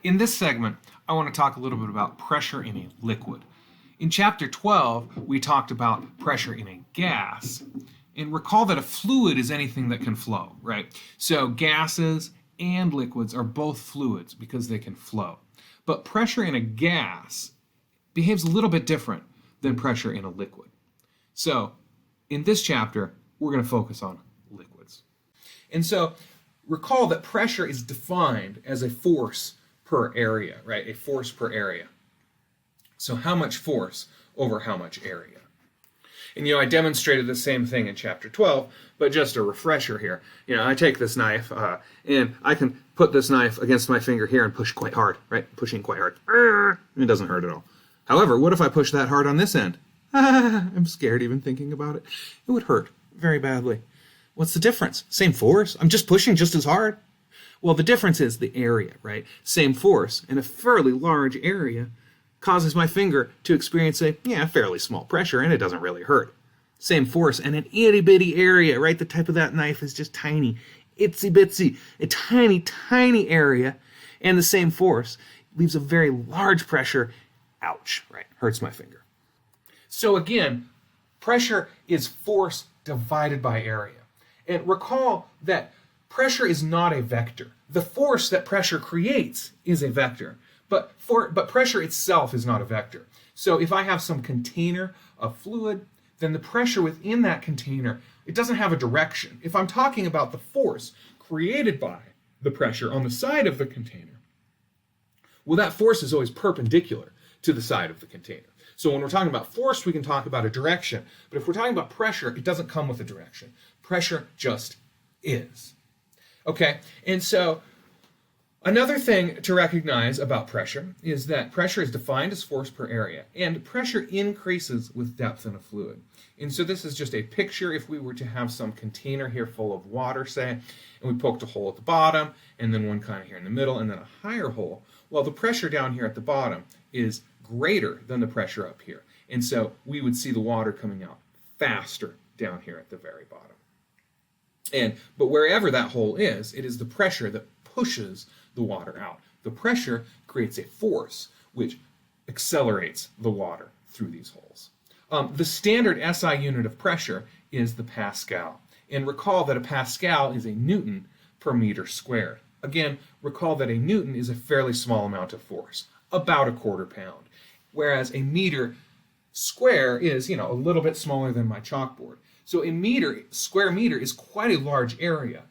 In this segment, I want to talk a little bit about pressure in a liquid. In chapter 12, we talked about pressure in a gas. And recall that a fluid is anything that can flow, right? So gases and liquids are both fluids because they can flow. But pressure in a gas behaves a little bit different than pressure in a liquid. So in this chapter, we're going to focus on liquids. And so recall that pressure is defined as a force per area, right? A force per area. So how much force over how much area? And I demonstrated the same thing in chapter 12, but just a refresher here. I take this knife and I can put this knife against my finger here and push quite hard, right? Pushing quite hard. It doesn't hurt at all. However, what if I push that hard on this end? I'm scared even thinking about it. It would hurt very badly. What's the difference? Same force. I'm just pushing just as hard. Well, the difference is the area, right? Same force in a fairly large area causes my finger to experience a fairly small pressure, and it doesn't really hurt. Same force in an itty-bitty area, right? The type of that knife is just tiny, itsy-bitsy, a tiny, tiny area, and the same force leaves a very large pressure. Ouch, right? Hurts my finger. So again, pressure is force divided by area. And recall that pressure is not a vector. The force that pressure creates is a vector, but pressure itself is not a vector. So if I have some container of fluid, then the pressure within that container, it doesn't have a direction. If I'm talking about the force created by the pressure on the side of the container, well, that force is always perpendicular to the side of the container. So when we're talking about force, we can talk about a direction. But if we're talking about pressure, it doesn't come with a direction. Pressure just is. Okay, and so another thing to recognize about pressure is that pressure is defined as force per area, and pressure increases with depth in a fluid. And so this is just a picture if we were to have some container here full of water, say, and we poked a hole at the bottom, and then one kind of here in the middle, and then a higher hole. Well, the pressure down here at the bottom is greater than the pressure up here. And so we would see the water coming out faster down here at the very bottom. But wherever that hole is, it is the pressure that pushes the water out. The pressure creates a force which accelerates the water through these holes. The standard SI unit of pressure is the Pascal. And recall that a Pascal is a Newton per meter squared. Again, recall that a Newton is a fairly small amount of force, about a quarter pound, whereas a meter square is, a little bit smaller than my chalkboard. So a square meter is quite a large area.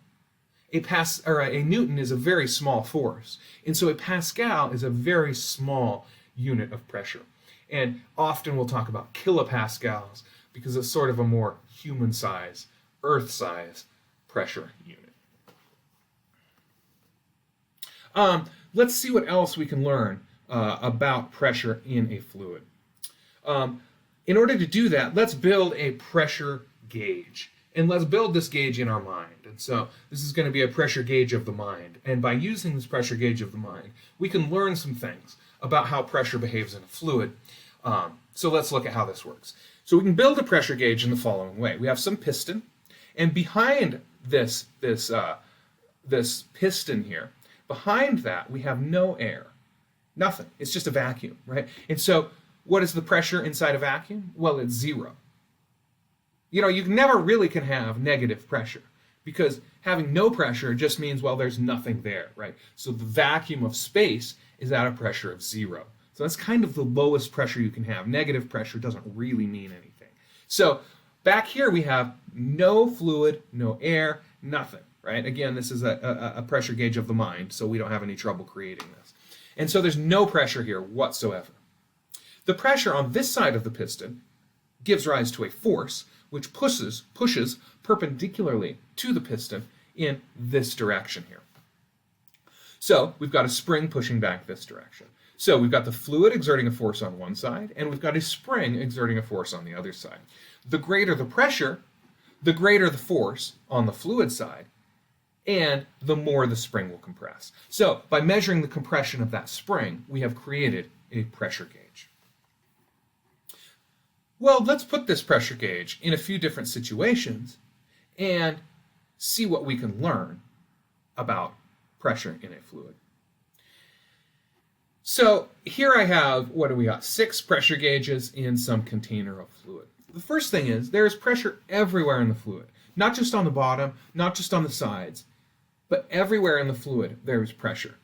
A Newton is a very small force, and so a Pascal is a very small unit of pressure. And often we'll talk about kilopascals because it's sort of a more human size, earth size pressure unit. Let's see what else we can learn about pressure in a fluid. In order to do that, let's build a pressure gauge. And let's build this gauge in our mind. And so this is going to be a pressure gauge of the mind. And by using this pressure gauge of the mind, we can learn some things about how pressure behaves in a fluid. So let's look at how this works. So we can build a pressure gauge in the following way. We have some piston, and behind this piston here, behind that we have no air. Nothing. It's just a vacuum, right? And so what is the pressure inside a vacuum? Well, it's zero. You never really can have negative pressure because having no pressure just means, well, there's nothing there, right? So the vacuum of space is at a pressure of zero. So that's kind of the lowest pressure you can have. Negative pressure doesn't really mean anything. So back here we have no fluid, no air, nothing, right? Again, this is a pressure gauge of the mind, so we don't have any trouble creating this. And so there's no pressure here whatsoever. The pressure on this side of the piston gives rise to a force which pushes perpendicularly to the piston in this direction here. So we've got a spring pushing back this direction. So we've got the fluid exerting a force on one side, and we've got a spring exerting a force on the other side. The greater the pressure, the greater the force on the fluid side, and the more the spring will compress. So by measuring the compression of that spring, we have created a pressure gauge. Well, let's put this pressure gauge in a few different situations and see what we can learn about pressure in a fluid. So here I have, what do we got? 6 pressure gauges in some container of fluid. The first thing is there is pressure everywhere in the fluid, not just on the bottom, not just on the sides, but everywhere in the fluid there is pressure.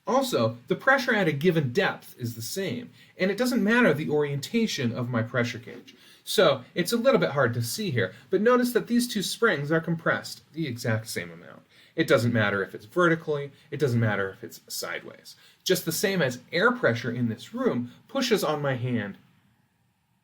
Also, the pressure at a given depth is the same, and it doesn't matter the orientation of my pressure gauge. So it's a little bit hard to see here, but notice that these 2 springs are compressed the exact same amount. It doesn't matter if it's vertically, it doesn't matter if it's sideways. Just the same as air pressure in this room pushes on my hand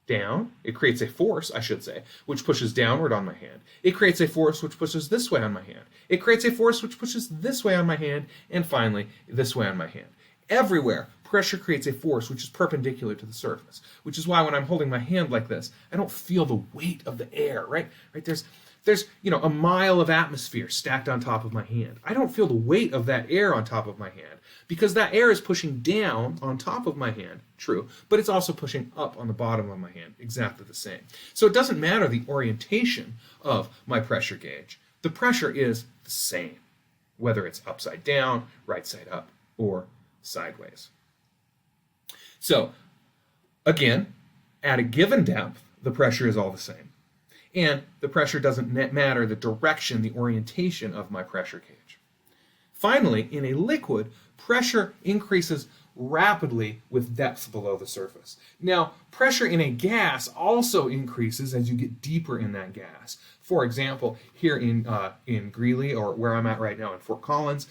down, it creates a force, I should say, which pushes downward on my hand. It creates a force which pushes this way on my hand. It creates a force which pushes this way on my hand, and finally, this way on my hand. Everywhere, pressure creates a force which is perpendicular to the surface, which is why when I'm holding my hand like this, I don't feel the weight of the air, right? There's a mile of atmosphere stacked on top of my hand. I don't feel the weight of that air on top of my hand because that air is pushing down on top of my hand, true, but it's also pushing up on the bottom of my hand, exactly the same. So it doesn't matter the orientation of my pressure gauge. The pressure is the same, whether it's upside down, right side up, or sideways. So, again, at a given depth, the pressure is all the same. And the pressure doesn't matter the direction, the orientation of my pressure gauge. Finally, in a liquid, pressure increases rapidly with depth below the surface. Now, pressure in a gas also increases as you get deeper in that gas. For example, here in Greeley, or where I'm at right now in Fort Collins,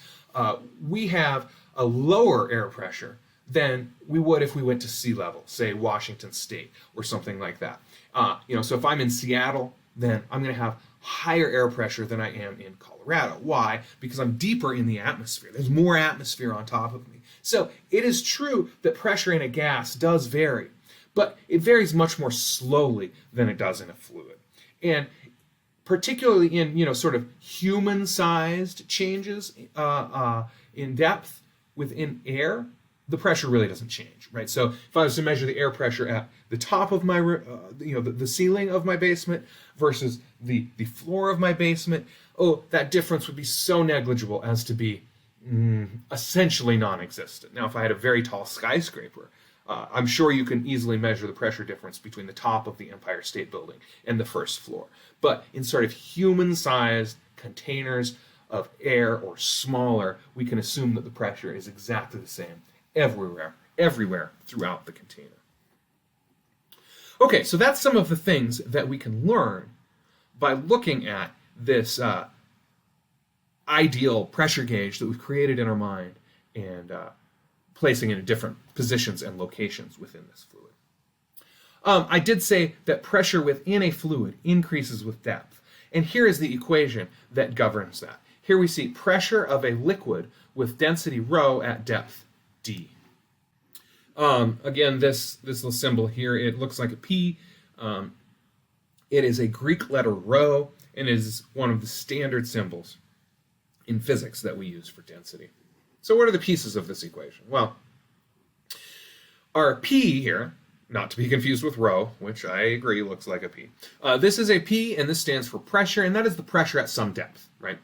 we have a lower air pressure than we would if we went to sea level, say Washington State or something like that. So if I'm in Seattle, then I'm going to have higher air pressure than I am in Colorado. Why? Because I'm deeper in the atmosphere. There's more atmosphere on top of me. So it is true that pressure in a gas does vary, but it varies much more slowly than it does in a fluid. And particularly in, sort of human-sized changes in depth within air, the pressure really doesn't change, right? So if I was to measure the air pressure at the top of my, the ceiling of my basement versus the floor of my basement, that difference would be so negligible as to be essentially non-existent. Now, if I had a very tall skyscraper, I'm sure you can easily measure the pressure difference between the top of the Empire State Building and the first floor. But in sort of human-sized containers of air or smaller, we can assume that the pressure is exactly the same everywhere throughout the container. Okay, so that's some of the things that we can learn by looking at this ideal pressure gauge that we've created in our mind and placing it in different positions and locations within this fluid. I did say that pressure within a fluid increases with depth, and here is the equation that governs that. Here we see pressure of a liquid with density rho at depth d. Again, this little symbol here, it looks like a P. It is a Greek letter rho, and is one of the standard symbols in physics that we use for density. So what are the pieces of this equation? Well, our P here, not to be confused with rho, which I agree looks like a P. This is a P, and this stands for pressure, and that is the pressure at some depth, right?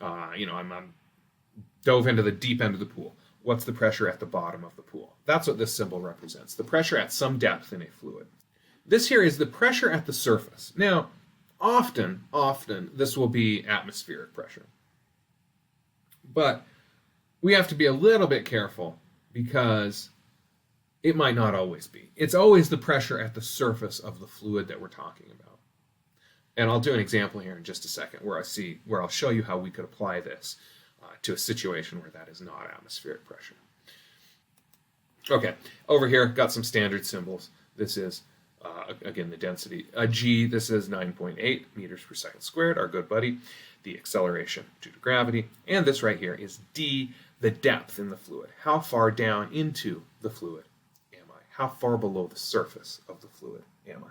I'm dove into the deep end of the pool. What's the pressure at the bottom of the pool? That's what this symbol represents, the pressure at some depth in a fluid. This here is the pressure at the surface. Now, often, this will be atmospheric pressure. But we have to be a little bit careful because it might not always be. It's always the pressure at the surface of the fluid that we're talking about. And I'll do an example here in just a second where I'll show you how we could apply this to a situation where that is not atmospheric pressure. Okay, over here, got some standard symbols. This is, again, the density. G, this is 9.8 meters per second squared, our good buddy. The acceleration due to gravity. And this right here is D, the depth in the fluid. How far down into the fluid am I? How far below the surface of the fluid am I?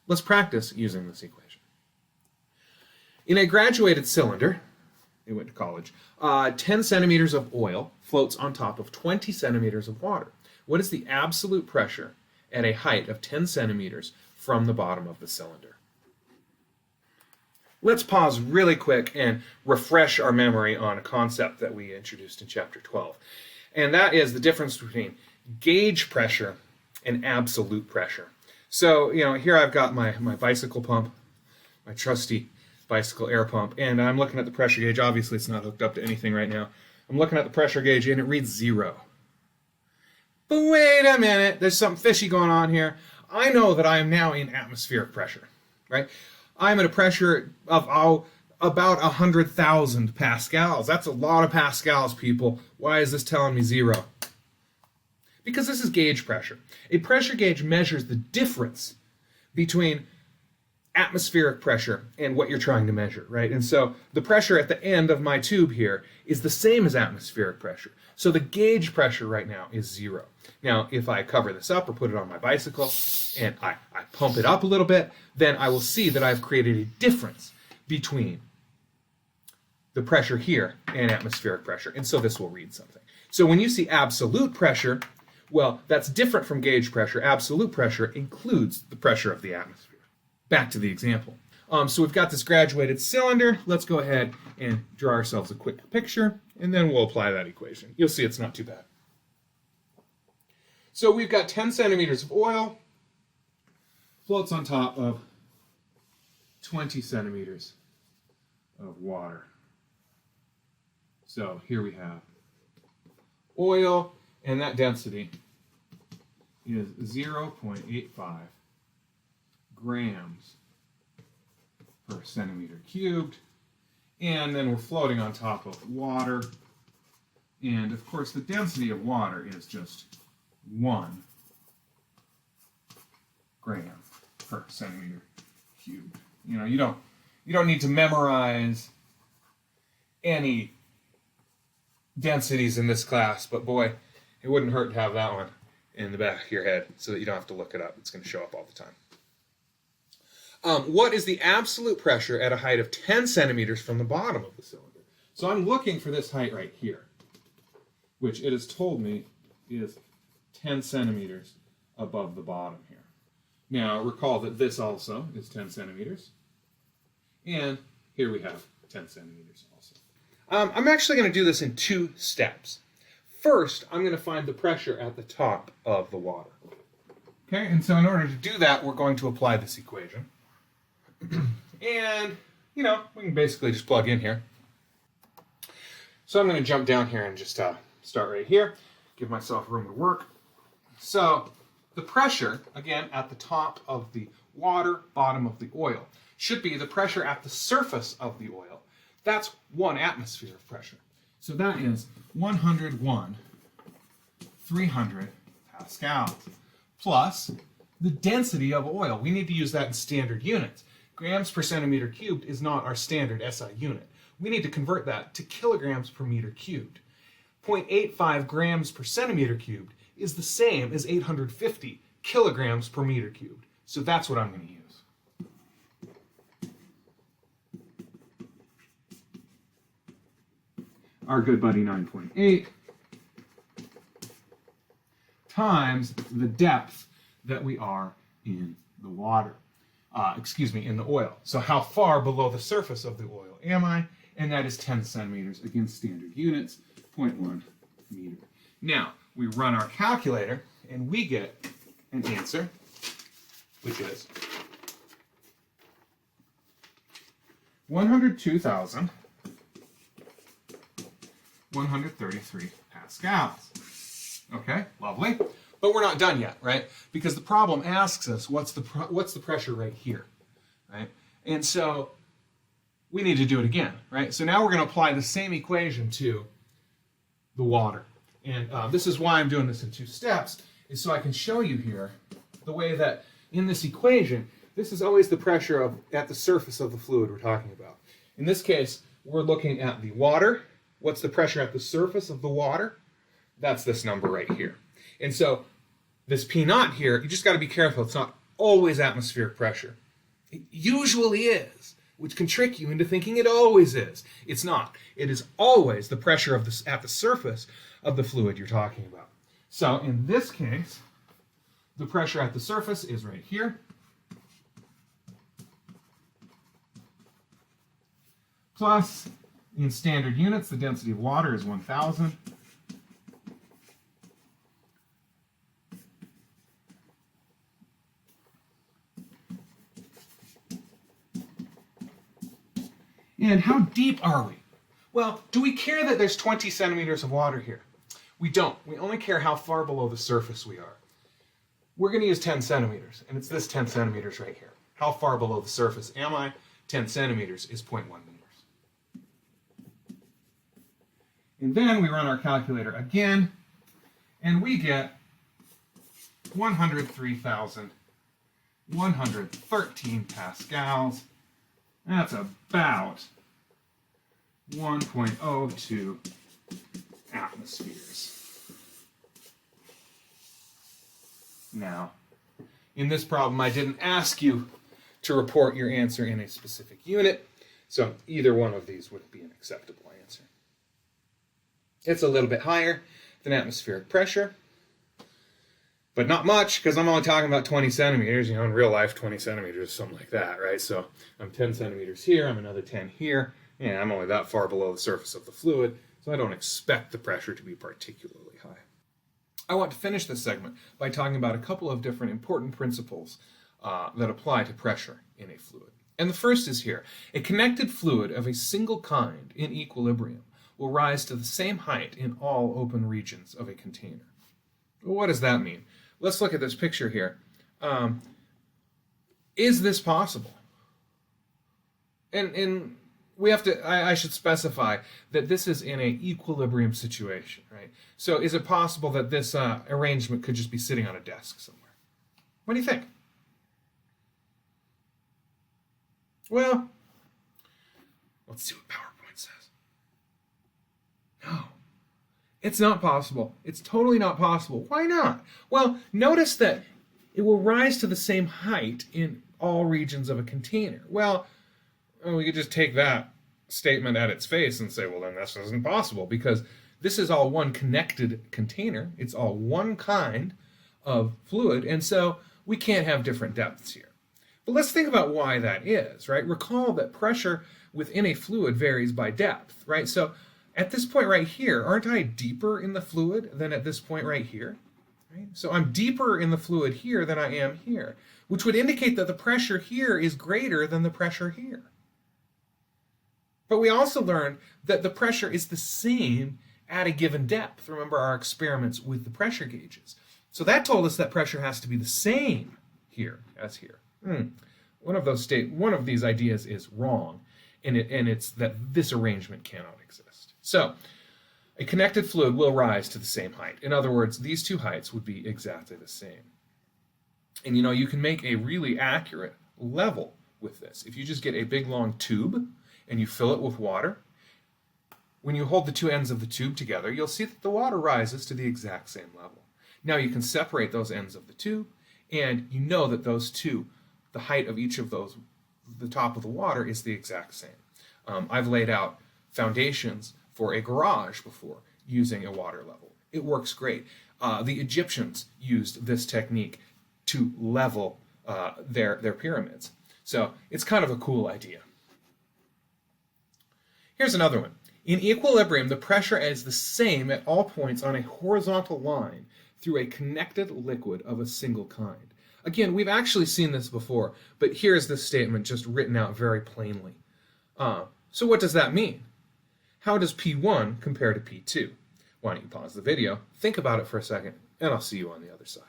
Let's practice using this equation. In a graduated cylinder, we went to college, 10 centimeters of oil floats on top of 20 centimeters of water. What is the absolute pressure at a height of 10 centimeters from the bottom of the cylinder? Let's pause really quick and refresh our memory on a concept that we introduced in chapter 12. And that is the difference between gauge pressure and absolute pressure. So, here I've got my bicycle pump, my trusty bicycle air pump, and I'm looking at the pressure gauge. Obviously, it's not hooked up to anything right now. I'm looking at the pressure gauge, and it reads 0. But wait a minute, there's something fishy going on here. I know that I am now in atmospheric pressure, right? I'm at a pressure of about 100,000 pascals. That's a lot of pascals, people. Why is this telling me 0? Because this is gauge pressure. A pressure gauge measures the difference between atmospheric pressure and what you're trying to measure, right? And so the pressure at the end of my tube here is the same as atmospheric pressure. So the gauge pressure right now is 0. Now, if I cover this up or put it on my bicycle and I pump it up a little bit, then I will see that I've created a difference between the pressure here and atmospheric pressure. And so this will read something. So when you see absolute pressure, well, that's different from gauge pressure. Absolute pressure includes the pressure of the atmosphere. Back to the example. So we've got this graduated cylinder. Let's go ahead and draw ourselves a quick picture, and then we'll apply that equation. You'll see it's not too bad. So we've got 10 centimeters of oil, floats on top of 20 centimeters of water. So here we have oil, and that density is 0.85 grams per centimeter cubed, and then we're floating on top of water, and of course the density of water is just 1 gram per centimeter cubed. You don't need to memorize any densities in this class, but boy, it wouldn't hurt to have that one in the back of your head so that you don't have to look it up. It's going to show up all the time. What is the absolute pressure at a height of 10 centimeters from the bottom of the cylinder? So I'm looking for this height right here, which it has told me is 10 centimeters above the bottom here. Now recall that this also is 10 centimeters, and here we have 10 centimeters also. I'm actually going to do this in 2 steps. First, I'm going to find the pressure at the top of the water. Okay, and so in order to do that, we're going to apply this equation. And, we can basically just plug in here. So I'm going to jump down here and just start right here, give myself room to work. So the pressure, again, at the top of the water, bottom of the oil, should be the pressure at the surface of the oil. That's 1 atmosphere of pressure. So that is 101,300 pascals, plus the density of oil. We need to use that in standard units. Grams per centimeter cubed is not our standard SI unit. We need to convert that to kilograms per meter cubed. 0.85 grams per centimeter cubed is the same as 850 kilograms per meter cubed. So that's what I'm going to use. Our good buddy 9.8 times the depth that we are in the water. In the oil. So how far below the surface of the oil am I? And that is 10 centimeters against standard units, 0.1 meter. Now, we run our calculator, and we get an answer, which is 102,133 pascals. Okay, lovely. But we're not done yet, right? Because the problem asks us, what's the pressure right here, right? And so we need to do it again, right? So now we're going to apply the same equation to the water. And this is why I'm doing this in 2 steps, is so I can show you here the way that in this equation, this is always the pressure at the surface of the fluid we're talking about. In this case, we're looking at the water. What's the pressure at the surface of the water? That's this number right here. And so this P naught here, you just got to be careful. It's not always atmospheric pressure. It usually is, which can trick you into thinking it always is. It's not. It is always the pressure at the surface of the fluid you're talking about. So in this case, the pressure at the surface is right here. plus, in standard units, the density of water is 1,000. And how deep are we? Well, do we care that there's 20 centimeters of water here? We don't. We only care how far below the surface we are. We're going to use 10 centimeters, and it's this 10 centimeters right here. How far below the surface am I? 10 centimeters is 0.1 meters. And then we run our calculator again, and we get 103,113 pascals. That's about 1.02 atmospheres. Now, in this problem, I didn't ask you to report your answer in a specific unit, so either one of these would be an acceptable answer. It's a little bit higher than atmospheric pressure, but not much, because I'm only talking about 20 centimeters. You know, in real life, 20 centimeters is something like that, right? So I'm 10 centimeters here, I'm another 10 here, and I'm only that far below the surface of the fluid, so I don't expect the pressure to be particularly high. I want to finish this segment by talking about a couple of different important principles that apply to pressure in a fluid. And the first is here. A connected fluid of a single kind in equilibrium will rise to the same height in all open regions of a container. Well, what does that mean? Let's look at this picture here. Is this possible? And we have to, I should specify that this is in an equilibrium situation, right? So is it possible that this arrangement could just be sitting on a desk somewhere? What do you think? Well, let's see what PowerPoint says. No, it's not possible. It's totally not possible. Why not? Well, notice that it will rise to the same height in all regions of a container. Well, we could just take that statement at its face and say, well, then this isn't possible, because this is all one connected container. It's all one kind of fluid, and so we can't have different depths here. But let's think about why that is, right? Recall that pressure within a fluid varies by depth, right? So at this point right here, aren't I deeper in the fluid than at this point right here? Right? So I'm deeper in the fluid here than I am here, which would indicate that the pressure here is greater than the pressure here. But we also learned that the pressure is the same at a given depth. Remember our experiments with the pressure gauges. So that told us that pressure has to be the same here as here. One of these ideas is wrong, and it's that this arrangement cannot exist. So a connected fluid will rise to the same height. In other words, these two heights would be exactly the same. And you can make a really accurate level with this. If you just get a big long tube and you fill it with water, when you hold the two ends of the tube together, you'll see that the water rises to the exact same level. Now you can separate those ends of the tube, and you know that those two, the height of each of those, the top of the water is the exact same. I've laid out foundations for a garage before using a water level. It works great. The Egyptians used this technique to level their pyramids. So it's kind of a cool idea. Here's another one. In equilibrium, the pressure is the same at all points on a horizontal line through a connected liquid of a single kind. Again, we've actually seen this before, but here's this statement just written out very plainly. So what does that mean? How does P1 compare to P2? Why don't you pause the video, think about it for a second, and I'll see you on the other side.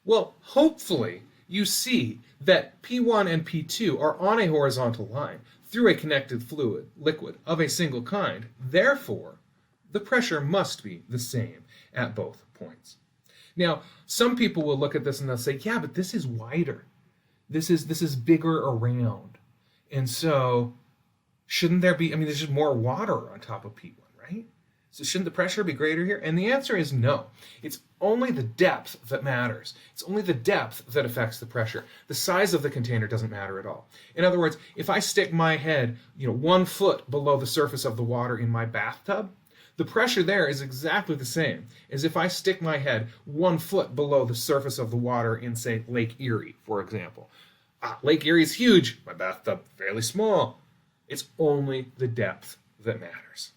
Well, hopefully you see that P1 and P2 are on a horizontal line through a connected liquid of a single kind. Therefore, the pressure must be the same at both points. Now, some people will look at this and they'll say, yeah, but this is wider. This is bigger around. And so shouldn't there be, there's just more water on top of P1, right? So shouldn't the pressure be greater here? And the answer is no. It's only the depth that matters. It's only the depth that affects the pressure. The size of the container doesn't matter at all. In other words, if I stick my head, 1 foot below the surface of the water in my bathtub, the pressure there is exactly the same as if I stick my head 1 foot below the surface of the water in, say, Lake Erie, for example. Lake Erie's huge, my bathtub fairly small. It's only the depth that matters.